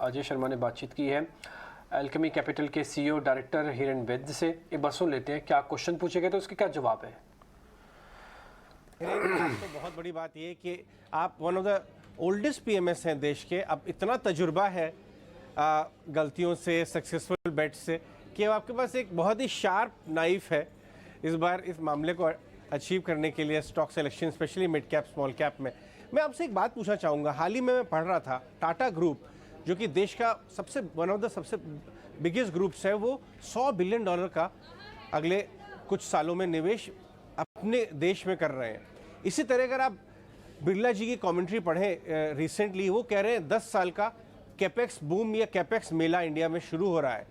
अजय शर्मा ने बातचीत की है एल्केमी कैपिटल के सीईओ डायरेक्टर हिरन वैद्य से। एक बार सुन लेते हैं क्या क्वेश्चन पूछे गए तो उसके क्या जवाब है। तो बहुत बड़ी बात यह कि आप one of the oldest PMS हैं देश के, अब इतना तजुर्बा है गलतियों से, सक्सेसफुल बेट से, कि आपके पास एक बहुत ही शार्प नाइफ है इस बार इस मामले को अचीव करने के लिए stock selection, specially mid cap small cap में। मैं आपसे एक बात पूछना चाहूँगा, हाल ही में मैं पढ़ रहा था टाटा ग्रुप जो कि देश का वन ऑफ द सबसे बिगेस्ट ग्रुप्स है, वो $100 बिलियन का अगले कुछ सालों में निवेश अपने देश में कर रहे हैं। इसी तरह अगर आप बिरला जी की कमेंट्री पढ़ें रिसेंटली, वो कह रहे हैं 10 साल का कैपेक्स बूम या कैपेक्स मेला इंडिया में शुरू हो रहा है।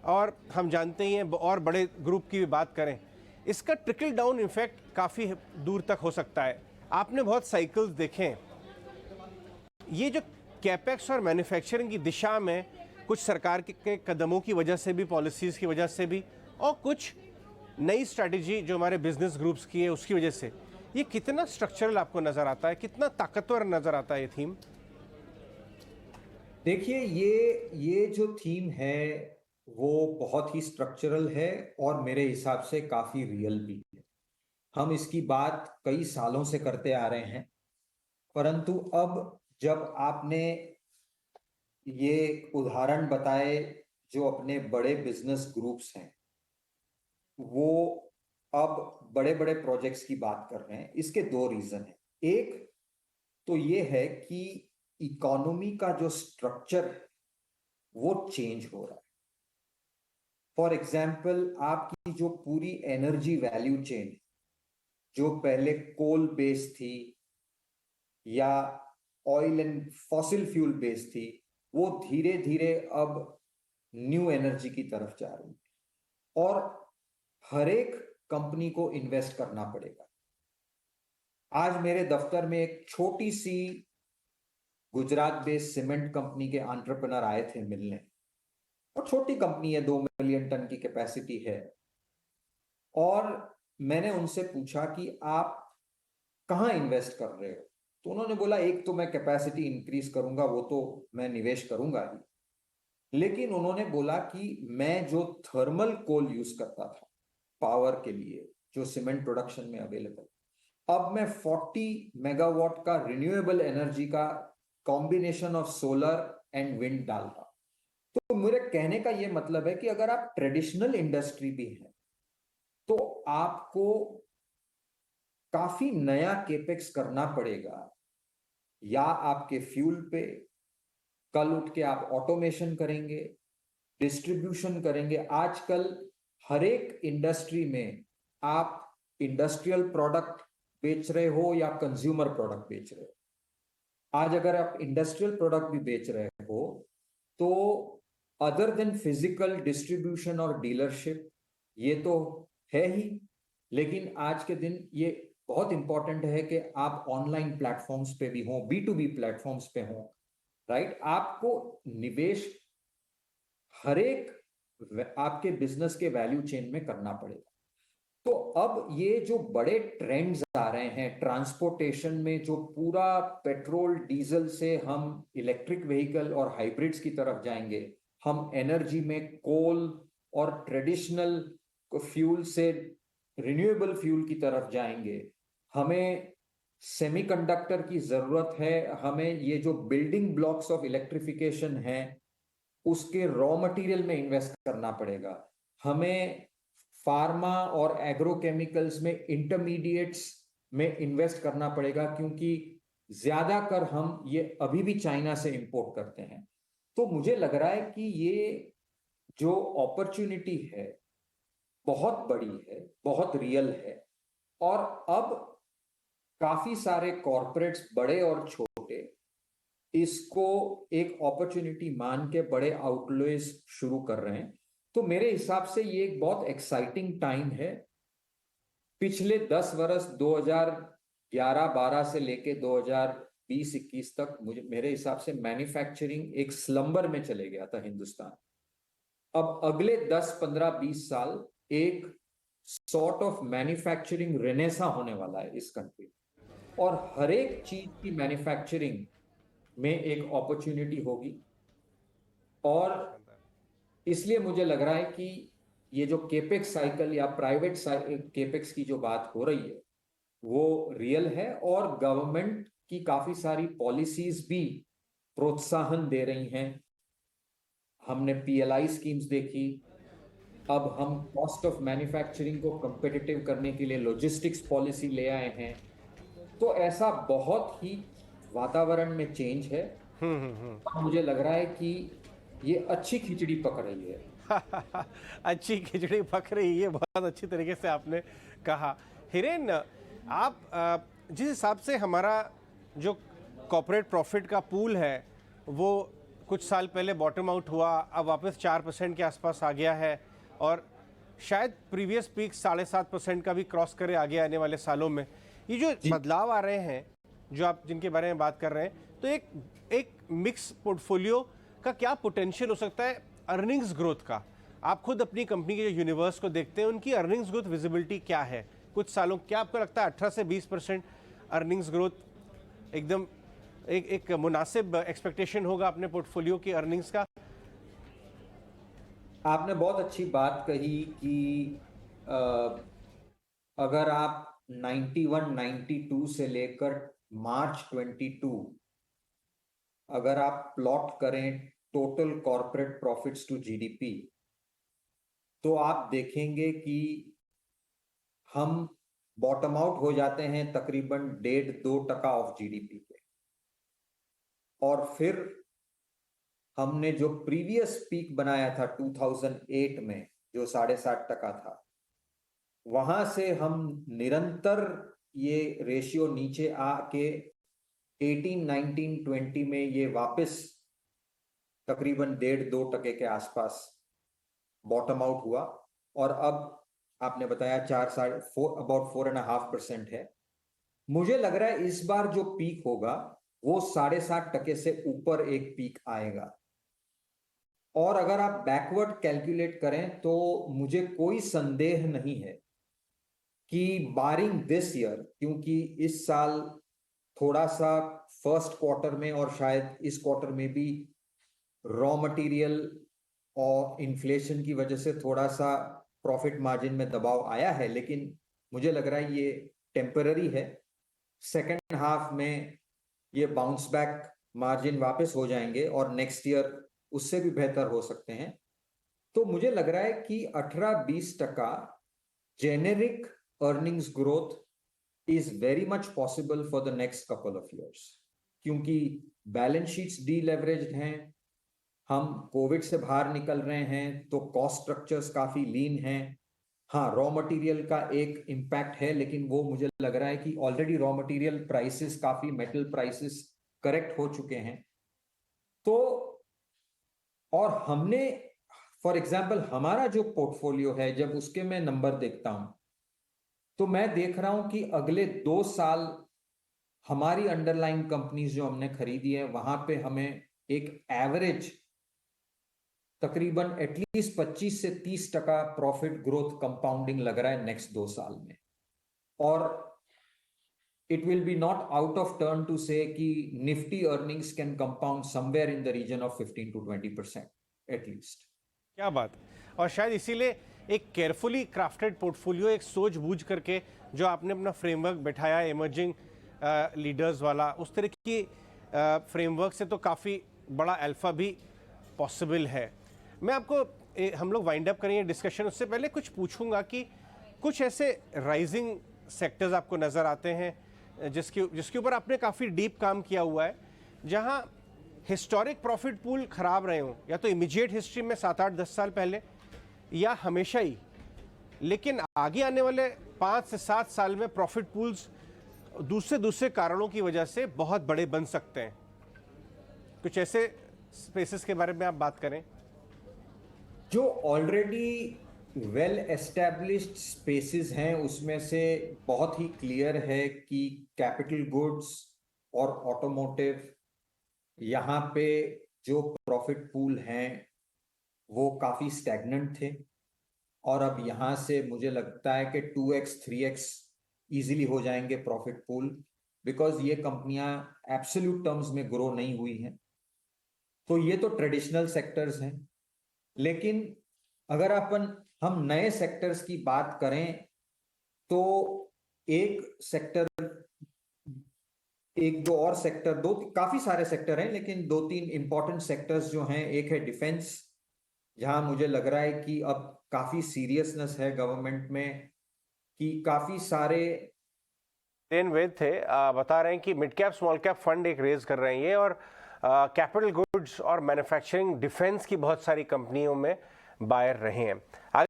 और हम जानते ही हैं, और बड़े ग्रुप की भी बात करें, इसका ट्रिकल डाउन इफेक्ट काफ़ी दूर तक हो सकता है। आपने बहुत साइकिल्स देखे हैं, ये जो कैपेक्स और मैन्युफैक्चरिंग की दिशा में कुछ सरकार के कदमों की वजह से भी, पॉलिसीज़ की वजह से भी, और कुछ नई स्ट्रैटेजी जो हमारे बिजनेस ग्रुप्स की है उसकी वजह से, ये कितना स्ट्रक्चरल आपको नज़र आता है, कितना ताकतवर नज़र आता है ये थीम? देखिए, ये जो थीम है वो बहुत ही स्ट्रक्चरल है और मेरे हिसाब से काफ़ी रियल भी है। हम इसकी बात कई सालों से करते आ रहे हैं, परंतु अब जब आपने ये उदाहरण बताए जो अपने बड़े बिजनेस ग्रुप्स हैं, वो अब बड़े बड़े प्रोजेक्ट्स की बात कर रहे हैं, इसके दो रीजन हैं। एक तो ये है कि इकोनॉमी का जो स्ट्रक्चर है वो चेंज हो रहा है। फॉर एग्जाम्पल, आपकी जो पूरी एनर्जी वैल्यू चेन जो पहले कोल बेस्ड थी या oil and fossil fuel based थी, वो धीरे धीरे अब न्यू एनर्जी की तरफ जा रही है और हर एक कंपनी को इन्वेस्ट करना पड़ेगा। आज मेरे दफ्तर में एक छोटी सी गुजरात बेस्ड सीमेंट कंपनी के एंटरप्रेन्योर आए थे मिलने, और छोटी कंपनी है, 2 मिलियन टन की कैपेसिटी है। और मैंने उनसे पूछा कि आप कहां इन्वेस्ट कर रहे हो, तो उन्होंने बोला एक तो मैं कैपेसिटी इंक्रीज करूंगा, वो तो मैं निवेश करूंगा ही, लेकिन उन्होंने बोला कि मैं जो थर्मल कोल यूज करता था पावर के लिए जो सीमेंट प्रोडक्शन में अवेलेबल, अब मैं 40 मेगावाट का रिन्यूएबल एनर्जी का combination of solar and wind डाल रहा। तो मेरे कहने का यह मतलब है कि अगर आप ट्रेडिशनल इंडस्ट्री भी हैं तो आपको काफी नया केपेक्स करना पड़ेगा, या आपके फ्यूल पे, कल उठ के आप ऑटोमेशन करेंगे, डिस्ट्रीब्यूशन करेंगे। आजकल हर एक इंडस्ट्री में आप इंडस्ट्रियल प्रोडक्ट बेच रहे हो या कंज्यूमर प्रोडक्ट बेच रहे हो। आज अगर आप इंडस्ट्रियल प्रोडक्ट भी बेच रहे हो तो अदर देन फिजिकल डिस्ट्रीब्यूशन और डीलरशिप, ये तो है ही, लेकिन आज के दिन ये बहुत इंपॉर्टेंट है कि आप ऑनलाइन प्लेटफॉर्म्स पे भी हो, B2B प्लेटफॉर्म्स पे हो, राइट। आपको निवेश हर एक आपके बिजनेस के वैल्यू चेन में करना पड़ेगा। तो अब ये जो बड़े ट्रेंड्स आ रहे हैं ट्रांसपोर्टेशन में, जो पूरा पेट्रोल डीजल से हम इलेक्ट्रिक व्हीकल और हाइब्रिड्स की तरफ जाएंगे, हम एनर्जी में कोल और ट्रेडिशनल फ्यूल से रिन्यूएबल फ्यूल की तरफ जाएंगे, हमें सेमीकंडक्टर की जरूरत है, हमें ये जो बिल्डिंग ब्लॉक्स ऑफ इलेक्ट्रिफिकेशन है उसके रॉ मटेरियल में इन्वेस्ट करना पड़ेगा, हमें फार्मा और एग्रोकेमिकल्स में इंटरमीडिएट्स में इन्वेस्ट करना पड़ेगा, क्योंकि ज्यादातर हम ये अभी भी चाइना से इंपोर्ट करते हैं। तो मुझे लग रहा है कि ये जो अपॉर्चुनिटी है बहुत बड़ी है, बहुत रियल है, और अब काफी सारे कॉरपोरेट्स बड़े और छोटे इसको एक अपॉर्चुनिटी मान के बड़े आउटलेज शुरू कर रहे हैं। तो मेरे हिसाब से ये एक बहुत एक्साइटिंग टाइम है। पिछले 10 वर्ष 2011-12 से लेके 2020-21 तक मेरे हिसाब से मैन्युफैक्चरिंग एक स्लंबर में चले गया था हिंदुस्तान। अब अगले 10, 15, 20 साल एक सॉर्ट ऑफ मैन्युफैक्चरिंग रेनेसा होने वाला है इस कंट्री, और हर एक चीज की मैन्युफैक्चरिंग में एक अपॉर्चुनिटी होगी। और इसलिए मुझे लग रहा है कि ये जो केपेक्स साइकिल या प्राइवेट केपेक्स की जो बात हो रही है वो रियल है, और गवर्नमेंट की काफी सारी पॉलिसीज भी प्रोत्साहन दे रही हैं। हमने पीएलआई स्कीम्स देखी, अब हम कॉस्ट ऑफ मैन्युफैक्चरिंग को कंपेटिटिव करने के लिए लॉजिस्टिक्स पॉलिसी ले आए हैं। तो ऐसा बहुत ही वातावरण में चेंज है, और मुझे लग रहा है कि ये अच्छी खिचड़ी पक रही है। अच्छी खिचड़ी पक रही है, बहुत अच्छी तरीके से आपने कहा। हिरेन, आप जिस हिसाब से हमारा जो कॉर्पोरेट प्रॉफिट का पूल है वो कुछ साल पहले बॉटम आउट हुआ, अब वापस 4% के आसपास आ गया है, और शायद प्रीवियस पीक 7.5% का भी क्रॉस करे आगे आने वाले सालों में। ये जो बदलाव आ रहे हैं जो आप जिनके बारे में बात कर रहे हैं, तो एक मिक्स पोर्टफोलियो का क्या पोटेंशियल हो सकता है अर्निंग्स ग्रोथ का? आप खुद अपनी कंपनी के जो यूनिवर्स को देखते हैं, उनकी अर्निंग्स ग्रोथ विजिबिलिटी क्या है कुछ सालों? क्या आपको लगता है 18 से 20% अर्निंग्स ग्रोथ एकदम एक मुनासिब एक्सपेक्टेशन होगा अपने पोर्टफोलियो की अर्निंग्स का? आपने बहुत अच्छी बात कही कि अगर आप 91-92 से लेकर मार्च 22 अगर आप प्लॉट करें total corporate profits to GDP, तो आप देखेंगे कि हम बॉटम आउट हो जाते हैं तकरीबन 1.5-2% ऑफ जीडीपी पे, और फिर हमने जो प्रीवियस पीक बनाया था 2008 में जो 7.5% था, वहां से हम निरंतर ये रेशियो नीचे आके 18, 19, 20 में ये वापस तकरीबन 1.5-2% के आसपास बॉटम आउट हुआ, और अब आपने बताया 4.4 4.5% है। मुझे लग रहा है इस बार जो पीक होगा वो 7.5% से ऊपर एक पीक आएगा, और अगर आप बैकवर्ड कैलकुलेट करें तो मुझे कोई संदेह नहीं है कि बारिंग दिस ईयर, क्योंकि इस साल थोड़ा सा फर्स्ट क्वार्टर में और शायद इस क्वार्टर में भी रॉ मटेरियल और इन्फ्लेशन की वजह से थोड़ा सा प्रॉफिट मार्जिन में दबाव आया है, लेकिन मुझे लग रहा है ये टेम्पररी है। सेकेंड हाफ में ये बाउंस बैक मार्जिन वापस हो जाएंगे और नेक्स्ट ईयर उससे भी बेहतर हो सकते हैं। तो मुझे लग रहा है कि 18-20% generic earnings growth is very much possible for the next couple of years, क्योंकि बैलेंस शीट्स डीलेवरेज्ड हैं, हम कोविड से बाहर निकल रहे हैं, तो कॉस्ट स्ट्रक्चर्स काफी लीन हैं। हाँ, रॉ मटेरियल का एक इम्पैक्ट है, लेकिन वो मुझे लग रहा है कि ऑलरेडी रॉ मटेरियल प्राइसेस, काफी मेटल प्राइसेस करेक्ट हो चुके हैं। तो और हमने फॉर एग्जांपल हमारा जो पोर्टफोलियो है, जब उसके मैं नंबर देखता हूं तो मैं देख रहा हूं कि अगले 2 साल हमारी अंडरलाइन कंपनीज जो हमने खरीदी है वहां पे हमें एक एवरेज तकरीबन एटलीस्ट 25 से 30% प्रॉफिट ग्रोथ कंपाउंडिंग लग रहा है नेक्स्ट 2 साल में, और it will be not out of turn to say कि Nifty earnings can compound somewhere in the region of 15-20% at least. क्या बात! और शायद इसीलिए एक केयरफुली क्राफ्टेड पोर्टफोलियो, एक सोच बूझ करके जो आपने अपना फ्रेमवर्क बैठाया इमर्जिंग लीडर्स वाला, उस तरह की फ्रेमवर्क से तो काफ़ी बड़ा अल्फा भी पॉसिबल है। मैं आपको हम लोग वाइंड अप करेंगे डिस्कशन, उससे पहले कुछ पूछूंगा कि कुछ ऐसे राइजिंग सेक्टर्स आपको नज़र आते हैं जिसके ऊपर आपने काफ़ी डीप काम किया हुआ है, जहां हिस्टोरिक प्रॉफिट पूल खराब रहे हों, या तो इमीडिएट हिस्ट्री में 7-8-10 साल पहले, या हमेशा ही, लेकिन आगे आने वाले 5 से 7 साल में प्रॉफिट पूल्स दूसरे कारणों की वजह से बहुत बड़े बन सकते हैं? कुछ ऐसे स्पेसेस के बारे में आप बात करें जो ऑलरेडी वेल एस्टैब्लिश्ड स्पेसेस हैं, उसमें से बहुत ही क्लियर है कि कैपिटल गुड्स और ऑटोमोटिव, यहाँ पे जो प्रॉफिट पूल हैं वो काफी स्टैग्नेंट थे, और अब यहाँ से मुझे लगता है कि 2x 3x इजीली हो जाएंगे प्रॉफिट पूल, बिकॉज ये कंपनियां एब्सोल्यूट टर्म्स में ग्रो नहीं हुई हैं। तो ये तो ट्रेडिशनल सेक्टर्स हैं। लेकिन अगर हम नए सेक्टर्स की बात करें तो एक दो और सेक्टर, दो काफी सारे सेक्टर हैं, लेकिन दो तीन इंपॉर्टेंट सेक्टर्स जो हैं, एक है डिफेंस, जहां मुझे लग रहा है कि अब काफी सीरियसनेस है गवर्नमेंट में कि काफी सारे हिरेन वैद थे, बता रहे हैं कि mid cap small cap fund एक रेज कर रहे हैं ये, और कैपिटल गुड्स और मैन्युफैक्चरिंग डिफेंस की बहुत सारी कंपनियों में बायर रहे हैं।